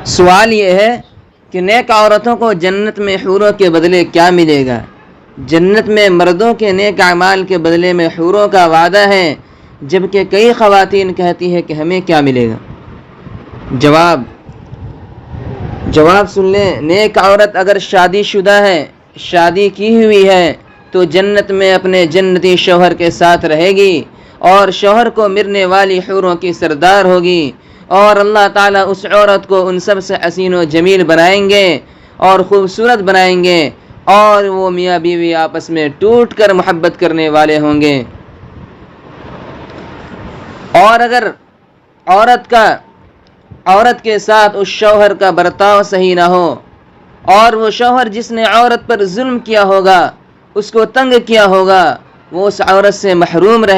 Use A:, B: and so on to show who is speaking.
A: سوال یہ ہے کہ نیک عورتوں کو جنت میں حوروں کے بدلے کیا ملے گا؟ جنت میں مردوں کے نیک اعمال کے بدلے میں حوروں کا وعدہ ہے، جبکہ کئی خواتین کہتی ہیں کہ ہمیں کیا ملے گا؟ جواب سن لیں۔ نیک عورت اگر شادی شدہ ہے، شادی کی ہوئی ہے، تو جنت میں اپنے جنتی شوہر کے ساتھ رہے گی اور شوہر کو مرنے والی حوروں کی سردار ہوگی، اور اللہ تعالیٰ اس عورت کو ان سب سے حسین و جمیل بنائیں گے اور خوبصورت بنائیں گے، اور وہ میاں بیوی آپس میں ٹوٹ کر محبت کرنے والے ہوں گے۔ اور اگر عورت کے ساتھ اس شوہر کا برتاؤ صحیح نہ ہو، اور وہ شوہر جس نے عورت پر ظلم کیا ہوگا، اس کو تنگ کیا ہوگا، وہ اس عورت سے محروم رہے